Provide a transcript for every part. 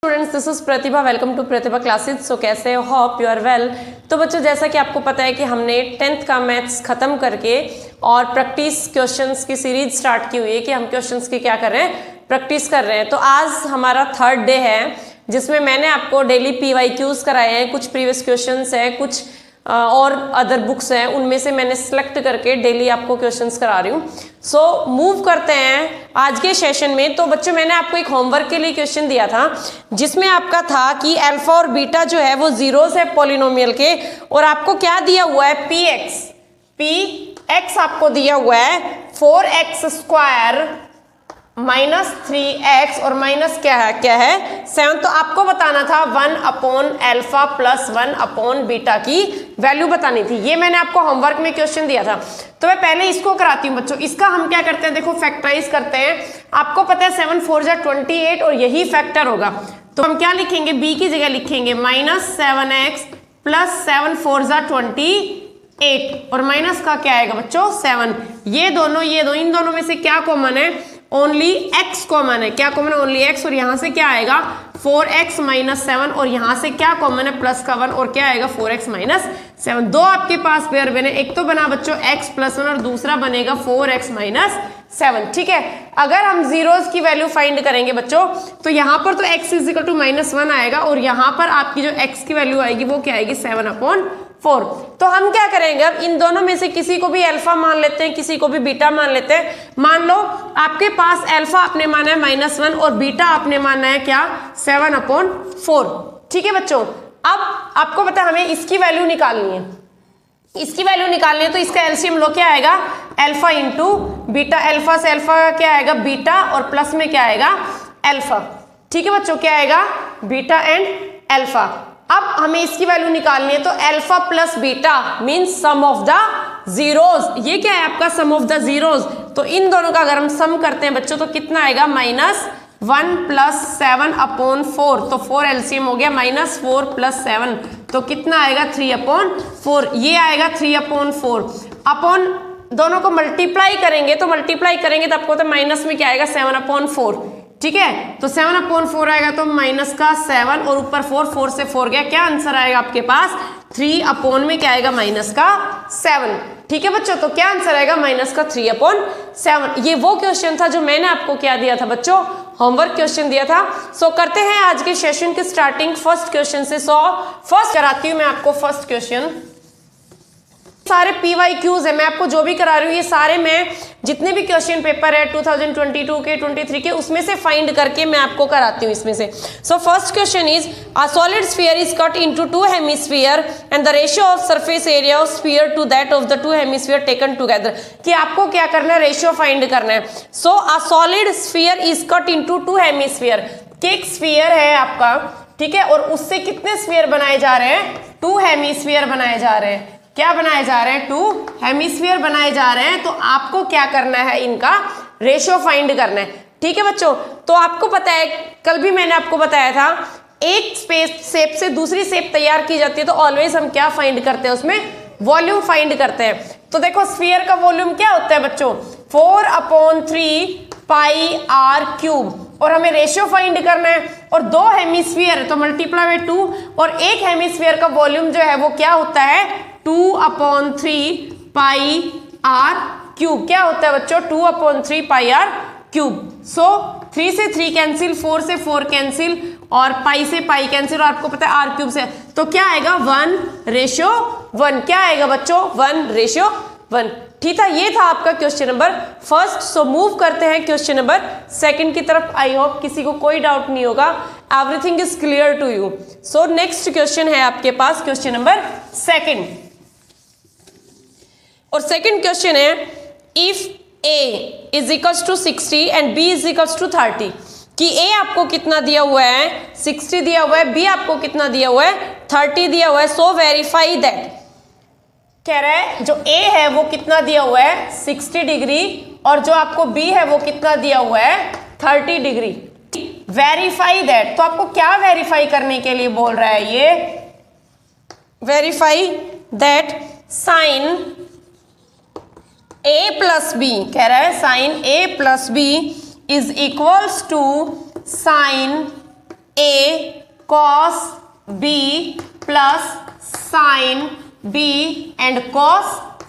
Students, this is Pratibha. Welcome to Pratibha classes. So कैसे हो? Hope you are well. तो बच्चों, जैसा कि आपको पता है कि हमने 10th का मैथ्स खत्म करके और प्रैक्टिस क्वेश्चंस की सीरीज स्टार्ट की हुई है कि हम क्वेश्चंस की क्या कर रहे हैं, प्रैक्टिस कर रहे हैं। तो आज हमारा 3rd डे है जिसमें मैंने आपको डेली PYQs कराए हैं, कुछ प्रीवियस क्वेश्चंस हैं, कुछ और अदर बुक्स हैं, उनमें से मैंने सेलेक्ट करके डेली आपको क्वेश्चंस करा रही हूँ। सो मूव करते हैं आज के सेशन में। तो बच्चों, मैंने आपको एक होमवर्क के लिए क्वेश्चन दिया था जिसमें आपका था कि अल्फा और बीटा जो है वो जीरोस है पॉलिनोमियल के, और आपको क्या दिया हुआ है, px आपको दिया हुआ है 4x² माइनस 3x और माइनस क्या है 7। तो आपको बताना था 1/α प्लस 1/बीटा की वैल्यू बतानी थी। ये मैंने आपको होमवर्क में क्वेश्चन दिया था। तो मैं पहले इसको कराती हूँ बच्चों। इसका हम क्या करते हैं, देखो फैक्टराइज करते हैं। आपको पता है 7 4 जा 28 और यही फैक्टर होगा। तो हम क्या लिखेंगे, b की जगह लिखेंगे -7x प्लस 7 4 जा 28 और माइनस का क्या आएगा बच्चों 7। ये दोनों इन दोनों में से क्या कॉमन है, ओनली x कॉमन है। क्या कॉमन है, ओनली x। और यहाँ से क्या आएगा 4x माइनस 7 और यहाँ से क्या कॉमन है, प्लस का 1 और क्या आएगा 4x माइनस 7। दो आपके पास पेयर बने, एक तो बना बच्चों x प्लस 1 और दूसरा बनेगा 4x माइनस 7। ठीक है। अगर हम जीरोस की वैल्यू फाइंड करेंगे बच्चों, तो यहाँ पर तो x इज इक्वल टू -1 आएगा और यहाँ पर आपकी जो x की वैल्यू आएगी वो क्या आएगी 7/4। तो हम क्या करेंगे, अब इन दोनों में से किसी को भी अल्फा मान लेते हैं, किसी को भी बीटा मान लेते हैं। मान लो आपके पास अल्फा आपने माना है -1 और बीटा आपने माना है क्या 7/4। ठीक है बच्चों। अब आपको पता है हमें इसकी वैल्यू निकालनी है। इसकी वैल्यू निकालनी है तो इसका एलसीएम लो क्या आएगा, अल्फा इंटू बीटा। अल्फा से अल्फा क्या आएगा बीटा और प्लस में क्या आएगा अल्फा। ठीक है बच्चों, क्या आएगा बीटा एंड अल्फा। अब हमें इसकी वैल्यू निकालनी है तो alpha plus beta means sum of the zeros. ये क्या है आपका सम ऑफ द जीरोस। तो इन दोनों का अगर हम सम करते हैं बच्चों तो कितना आएगा -1 प्लस 7/4। तो 4 एलसीएम हो गया, -4 प्लस 7 तो कितना आएगा 3/4। ये आएगा 3/4 अपॉन दोनों को मल्टीप्लाई करेंगे तो आपको तो माइनस में क्या आएगा 7/4। ठीक है। तो 7/4 आएगा तो माइनस का 7 और ऊपर 4 से 4 गया। क्या आंसर आएगा आपके पास 3 में क्या आएगा -7। ठीक है बच्चों। तो क्या आंसर आएगा -3/7। ये वो क्वेश्चन था जो मैंने आपको क्या दिया था बच्चों, होमवर्क क्वेश्चन दिया था। सो करते हैं आज के सेशन की स्टार्टिंग फर्स्ट क्वेश्चन से। सो फर्स्ट कराती हूँ मैं आपको फर्स्ट क्वेश्चन। सारे PYQs है, मैं आपको जो भी करा रही हूँ ये सारे मैं जितने भी क्वेश्चन पेपर है 2022 के 23 के उसमें से फाइंड करके मैं आपको कराती हूँ इसमें से। So first question is a solid sphere is cut into 2 hemisphere and the ratio of surface area of sphere to that of the 2 hemisphere taken together. कि आपको क्या करना है, रेशियो फाइंड करना है। So a solid sphere is cut into 2 hemisphere. कि एक sphere है आपका, ठीक है, और उससे कितने स्फीयर बनाए जा रहे हैं, 2 हेमिस्फीयर बनाए जा रहे हैं। क्या बनाए जा रहे हैं, 2 हेमिस्फीयर बनाए जा रहे हैं। तो आपको क्या करना है, इनका रेशियो फाइंड करना है। ठीक है बच्चों। तो आपको पता है कल भी मैंने आपको बताया था एक शेप से दूसरी शेप तैयार की जाती है तो ऑलवेज हम क्या फाइंड करते हैं, उसमें वॉल्यूम फाइंड करते हैं। तो देखो स्फीयर का वॉल्यूम क्या होता है बच्चों 4/3 πr³ और हमें रेशियो फाइंड करना है। और 2 हेमिस्फीयर है तो मल्टीप्लाई बाय 2 और एक हेमिस्फीयर का वॉल्यूम जो है वो क्या होता है 2/3 πr³। क्या होता है बच्चों 2/3 πr³। सो 3 से 3 कैंसिल, 4 से 4 कैंसिल और पाई से पाई कैंसिल और आपको पता है r³ से। तो क्या आएगा 1:1। क्या आएगा बच्चों 1:1। ठीक था। ये था आपका question number first. So move करते हैं क्वेश्चन नंबर सेकंड की तरफ। आई होप किसी को कोई डाउट नहीं होगा, everything is clear to you. So next question है आपके पास क्वेश्चन नंबर सेकंड। और सेकंड क्वेश्चन है if a is equals to 60 and b is equals to 30। कि a आपको कितना दिया हुआ है 60 दिया हुआ है, b आपको कितना दिया हुआ है 30 दिया हुआ है। सो वेरीफाई दैट। कह रहा है जो a है वो कितना दिया हुआ है 60 डिग्री और जो आपको b है वो कितना दिया हुआ है 30 डिग्री। Verify that. तो आपको क्या वेरीफाई करने के लिए बोल रहा है ये, verify that sine a plus b। कह रहा है sine a plus b is equals to sine a cos b plus sine b and cos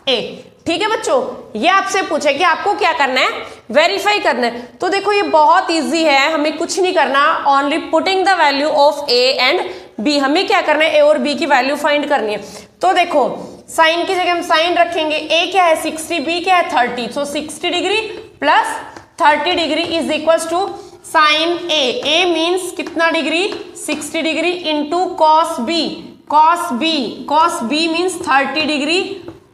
a. ठीक है बच्चों, ये आपसे पूछे कि आपको क्या करना है, वेरीफाई करना है। तो देखो ये बहुत इजी है, हमें कुछ नहीं करना, only putting the value of A and B. हमें क्या करना है, ए और बी की वैल्यू फाइंड करनी है। तो देखो साइन की जगह हम साइन रखेंगे, ए क्या है 60, बी क्या है 30, so 60 degree plus 30 degree is equals to sine a. A means कितना degree, 60 degree into cos b, cos b means 30 degree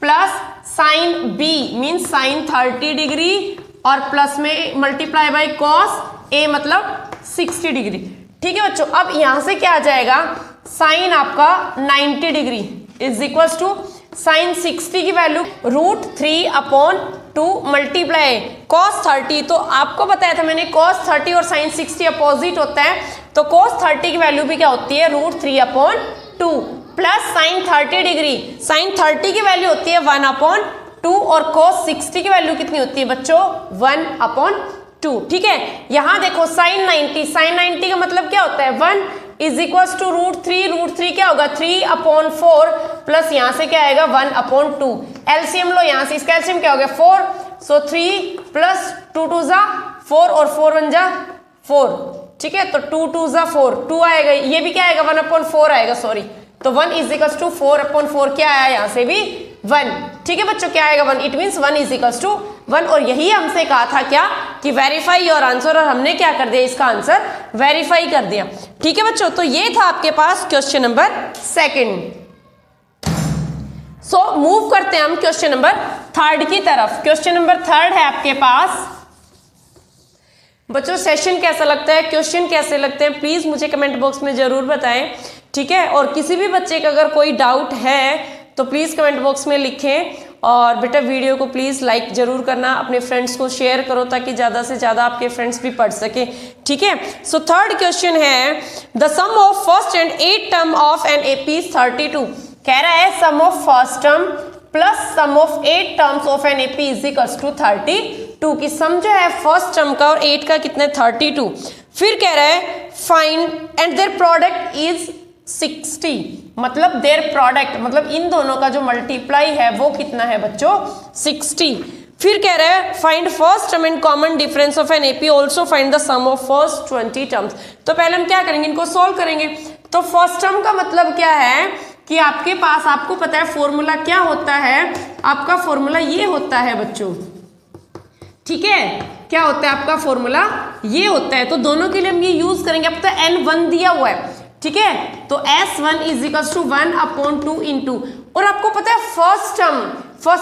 plus sine b means sine 30 degree और प्लस में मल्टीप्लाई बाय कॉस ए मतलब 60 degree. ठीक है बच्चों, अब यहां से क्या आ जाएगा, साइन आपका 90 degree is equals to sine 60 की वैल्यू √3/2 मल्टीप्लाई कॉस 30। तो आपको बताया था मैंने कॉस 30 और साइन 60 अपोजिट होता है, तो कॉस 30 की वैल्यू भी क्या होती है √3/2 प्लस साइन 30 डिग्री, साइन 30 की वैल्यू होती है 1/2 और cos 60 की वैल्यू कितनी होती है बच्चों 1/2। ठीक है, यहां देखो साइन 90 का मतलब क्या होता है 1 इज इक्वल्स टू √3 क्या होगा 3/4 प्लस यहां से क्या आएगा 1/2। एलसीएम लो, यहां से इसका एलसीएम क्या हो गया 4, सो 3 प्लस 2 2 जा 4 और 4 1 जा 4। ठीक है, तो 2 2 जा 4, 2 आएगा, ये भी क्या आएगा 1/4 आएगा, सॉरी। तो 1 इज इक्वल्स टू 4/4 क्या आया यहां से भी 1। ठीक है बच्चों, क्या आएगा 1, it means 1 is equals to 1। और यही हमसे कहा था क्या कि वेरीफाई योर आंसर, और हमने क्या कर दिया, इसका आंसर वेरीफाई कर दिया। ठीक है बच्चों, तो ये था आपके पास क्वेश्चन नंबर 2। सो मूव करते हैं हम क्वेश्चन नंबर 3 की तरफ। क्वेश्चन नंबर 3 है आपके पास। बच्चों सेशन कैसा लगता है, क्वेश्चन कैसे लगते हैं, प्लीज मुझे कमेंट बॉक्स में जरूर बताएं। ठीक है, और किसी भी बच्चे का अगर कोई डाउट है तो प्लीज़ कमेंट बॉक्स में लिखें, और बेटा वीडियो को प्लीज़ लाइक जरूर करना, अपने फ्रेंड्स को शेयर करो ताकि ज़्यादा से ज़्यादा आपके फ्रेंड्स भी पढ़ सकें। ठीक है, सो 3rd क्वेश्चन है the sum of first and 8th term of an AP is 32। कह रहा है sum of first term plus sum of 8 terms of an AP is equals to 32 की सम जो है फर्स्ट टर्म का और 8 का कितना है 32। फिर कह रहा है find and their product is 60, मतलब देयर प्रोडक्ट मतलब इन दोनों का जो मल्टीप्लाई है वो कितना है बच्चों 60। फिर कह रहा है find first term and common difference of an AP, also find the sum of first 20 terms. तो पहले हम क्या करेंगे, इनको सोल्व करेंगे। तो फर्स्ट टर्म का मतलब क्या है कि आपके पास, आपको पता है फॉर्मूला क्या होता है, आपका फॉर्मूला ये होता है बच्चों। ठीक है, क्या होता है आपका फॉर्मूला ये होता है, तो दोनों के लिए हम ये यूज करेंगे। अब तो n1 दिया हुआ है, ठीक है, तो S1 is equals to 1/2 into, और आपको पता है फर्स्ट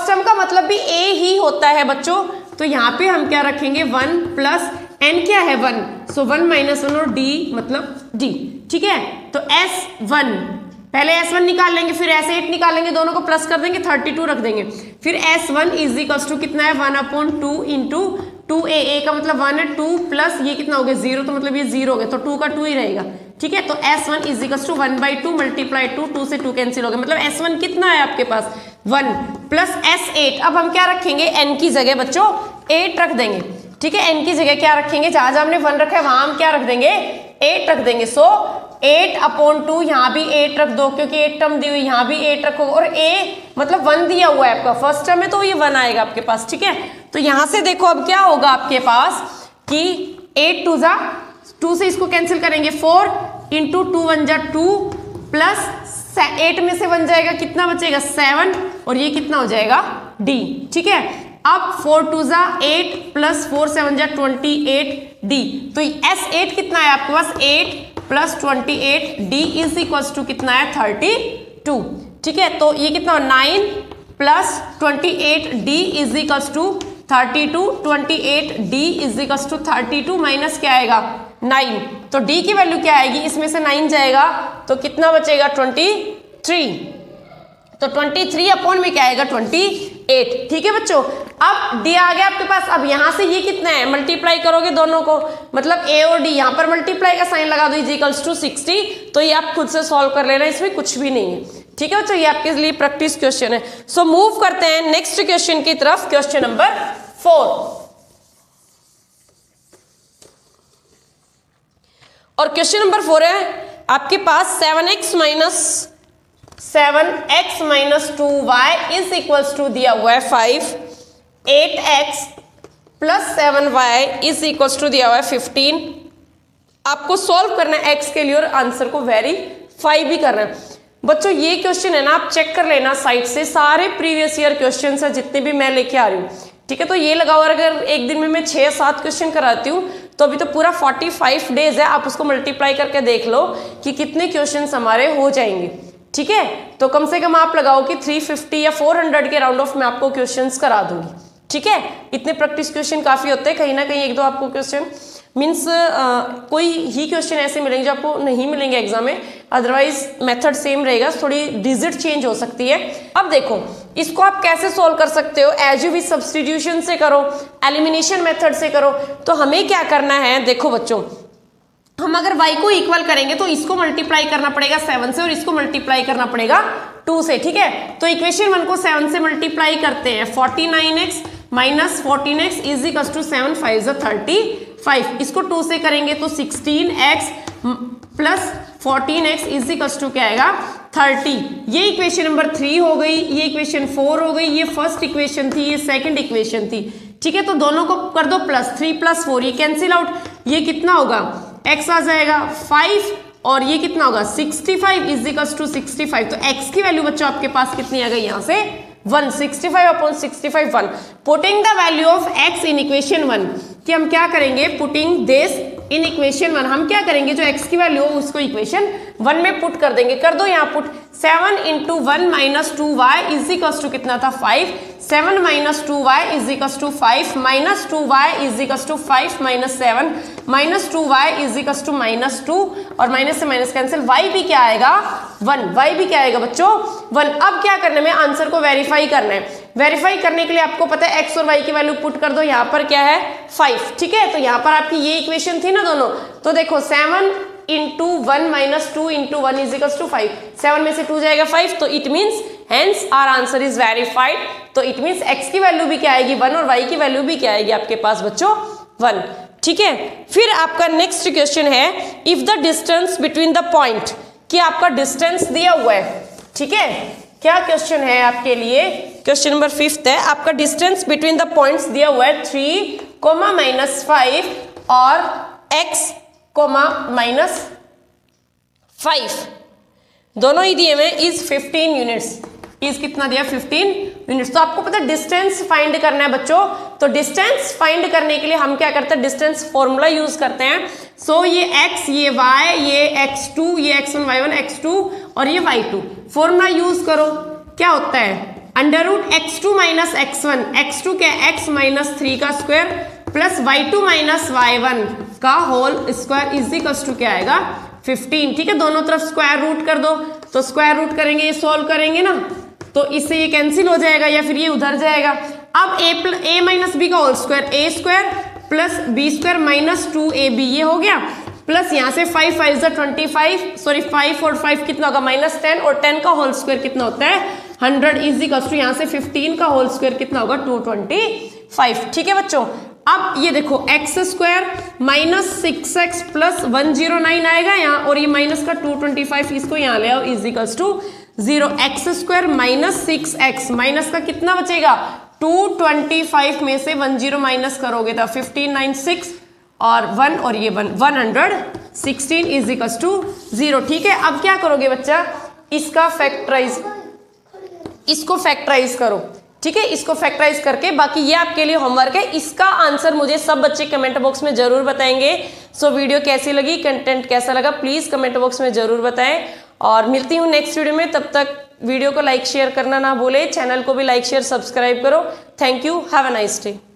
टर्म का मतलब भी A ही होता है बच्चों। तो यहाँ पे हम क्या रखेंगे 1 प्लस n क्या है 1, सो 1 - 1 और D मतलब D। ठीक है, तो S1 पहले S1 निकाल लेंगे, फिर S8 निकालेंगे, दोनों को प्लस कर देंगे 32 रख देंगे। फिर S1 इज इक्वल्स टू कितना है 1/2 इंटू 2a का मतलब 1 है, 2 प्लस ये कितना हो गया 0, तो मतलब ये 0 हो गया, तो 2 का 2 ही रहेगा। ठीक है, तो S1 is equals to 1/2 multiply 2 से 2 कैंसिल हो गया, मतलब S1 कितना है आपके पास 1 प्लस S8। अब हम क्या रखेंगे n की जगह बच्चों 8 रख देंगे। ठीक है, n की जगह क्या रखेंगे, जहां जहां हमने 1 रखा है वहां हम क्या रख देंगे 8 रख देंगे। सो 8/2 यहाँ भी 8 रख दो, क्योंकि 8 टर्म दी हुई, यहाँ भी 8 रखो, और a मतलब 1 दिया हुआ है आपका फर्स्ट टर्म में, तो ये 1 आएगा आपके पास। ठीक है, तो यहाँ से देखो अब क्या होगा आपके पास कि 8 2 जा 2 से इसको कैंसिल करेंगे 4 इंटू 2 1 जा 2 प्लस 8 में से 1 जाएगा, कितना बचेगा 7, और ये कितना हो जाएगा D। ठीक है, अब 4 2 जा 8 प्लस 4 7 जा 28 D। तो S8 कितना है आपके पास 8 plus 28 D is equals to कितना है 32। ठीक है, तो ये कितना 9 plus 28 D is equals to 32, 28 D is equals to 32 minus क्या आएगा 9, तो D की वैल्यू क्या आएगी, इसमें से 9 जाएगा तो कितना बचेगा 23, तो 23 अपॉन में क्या आएगा 28। ठीक है बच्चों, अब D आ गया आपके पास। अब यहां से ये कितना है, मल्टीप्लाई करोगे दोनों को, मतलब A और D, यहां पर मल्टीप्लाई का साइन लगा दो इज इक्वल्स टू 60, तो ये आप खुद से सॉल्व कर लेना, इसमें कुछ भी नहीं है। ठीक है बच्चों, ये आपके लिए प्रैक्टिस क्वेश्चन है। सो मूव करते हैं नेक्स्ट क्वेश्चन की तरफ, क्वेश्चन नंबर 4। और क्वेश्चन नंबर 4 है आपके पास 7x minus 2y is equals to दिया हुआ है 5, 8x plus 7y is equals to दिया हुआ है 15। आपको सॉल्व करना है x के लिए और आंसर को वेरीफाई भी करना है। बच्चों ये क्वेश्चन है ना, आप चेक कर लेना साइट से, सारे प्रीवियस ईयर क्वेश्चन है जितने भी मैं लेके आ रही हूँ, ठीक है। तो ये लगाओ, अगर एक दिन में मैं 6-7 क्वेश्चन कराती हूँ तो अभी तो पूरा 45 डेज है, आप उसको मल्टीप्लाई करके देख लो कि कितने क्वेश्चन हमारे हो जाएंगे, ठीक है। तो कम से कम आप लगाओ कि 350 या 400 के राउंड ऑफ में आपको क्वेश्चंस करा दूंगी, ठीक है। इतने प्रैक्टिस क्वेश्चन काफी होते हैं, कहीं ना कहीं एक दो आपको क्वेश्चन मीन्स कोई ही क्वेश्चन ऐसे मिलेंगे जो आपको नहीं मिलेंगे एग्जाम में, अदरवाइज मेथड सेम रहेगा, थोड़ी डिजिट चेंज हो सकती है। अब देखो इसको आप कैसे सोल्व कर सकते हो, एज यू विश सब्स्टिट्यूशन से करो, एलिमिनेशन मेथड से करो। तो हमें क्या करना है, देखो बच्चों, हम अगर y को इक्वल करेंगे तो इसको मल्टीप्लाई करना पड़ेगा 7 से और इसको मल्टीप्लाई करना पड़ेगा 2 से, ठीक है। तो इक्वेशन 1 को 7 से मल्टीप्लाई करते हैं, 49x minus 14x is equal to 7 5 35। इसको 2 से करेंगे तो 16x plus 14x is equal to क्या आएगा 30। ये इक्वेशन नंबर 3 हो गई, ये इक्वेशन 4 हो गई, ये फर्स्ट इक्वेशन थी, ये सेकंड इक्वेशन थी, ठीक है। तो दोनों को कर दो प्लस, 3 + 4 ये कैंसिल आउट, ये कितना होगा x आ जाएगा 5 और ये कितना होगा 65 इज इक्वल टू 65। तो x की वैल्यू बच्चों आपके पास कितनी आ गई यहाँ से 1, 65/65 1। Putting the value of x in equation 1, कि हम क्या करेंगे, पुटिंग दिस इन इक्वेशन 1, हम क्या करेंगे जो x की वैल्यू हो उसको इक्वेशन 1 में पुट कर देंगे। कर दो यहाँ put, 7 × 1 - 2y is equal to कितना था 5, 7 - 2y is equal to 5 minus 2y is equal to 5 - 7 minus 2y is equal to -2 और माइनस से माइनस कैंसिल, y भी क्या आएगा 1, y भी क्या आएगा बच्चों 1। अब क्या करना है, आंसर को वेरीफाई करना है। वेरीफाई करने के लिए आपको पता है x और y की वैल्यू पुट कर दो, यहाँ पर क्या है 5, ठीक है। तो यहाँ पर आपकी ये इक्वेशन थी ना दोनों, तो देखो 7 × 1 - 2 × 1 इज इक्वल टू 5, 7 में से 2 जाएगा 5, तो it means hence our answer is verified. तो इट मीन्स x की वैल्यू भी क्या आएगी 1 और y की वैल्यू भी क्या आएगी आपके पास बच्चों 1, ठीक है। फिर आपका नेक्स्ट क्वेश्चन है, if the distance between the point, कि आपका डिस्टेंस दिया हुआ है, ठीक है। क्या क्वेश्चन है आपके लिए, क्वेश्चन नंबर 5 है, आपका डिस्टेंस बिटवीन द पॉइंट्स दिया हुआ है 3, -5 और x, -5 दोनों ही दिए हुए इज 15 यूनिट्स, इज कितना दिया 15 यूनिट्स। तो आपको पता है डिस्टेंस फाइंड करना है बच्चों, तो डिस्टेंस फाइंड करने के लिए हम क्या करते हैं, डिस्टेंस फॉर्मूला यूज करते हैं। सो ये x, ये y, ये x2, ये x1 y1 x2 और ये y2, फॉर्मूला यूज करो, क्या होता है √x2 - x1, x2 क्या x -3 का स्क्वायर प्लस y2 - y1 का whole square is equal to क्या आएगा 15, ठीक है। दोनों तरफ स्क्वायर रूट कर दो, तो स्क्वायर रूट करेंगे, ये सॉल्व करेंगे ना, तो इससे ये कैंसिल हो जाएगा या फिर ये उधर जाएगा। अब a - b का whole square, a² plus b² - 2ab, ये हो गया, प्लस यहाँ से 5 5 25, सॉरी 5 और 5 कितना होगा -10 और 10 का होल स्क्वायर कितना होता है 100 इज इक्वल टू यहाँ से 15 का होल स्क्वायर कितना होगा 225, ठीक है बच्चों। अब ये देखो x² -6x प्लस 109 आएगा यहाँ, और ये माइनस का 225 इसको यहाँ ले आओ is equal to 0, x² -6x minus का कितना बचेगा 225 में से 10 माइनस करोगे तो 15 9 6 और 1 और ये 116 इज इक्वल टू 0, ठीक है। अब क्या करोगे बच्चा, इसका फैक्टराइज, इसको फैक्टराइज करो, ठीक है। इसको फैक्टराइज करके, बाकी ये आपके लिए होमवर्क है, इसका आंसर मुझे सब बच्चे कमेंट बॉक्स में जरूर बताएंगे। सो वीडियो कैसी लगी, कंटेंट कैसा लगा, प्लीज कमेंट बॉक्स में जरूर बताएं, और मिलती हूँ नेक्स्ट वीडियो में। तब तक वीडियो को लाइक शेयर करना ना भूले, चैनल को भी लाइक शेयर सब्सक्राइब करो। Thank you, have a nice day.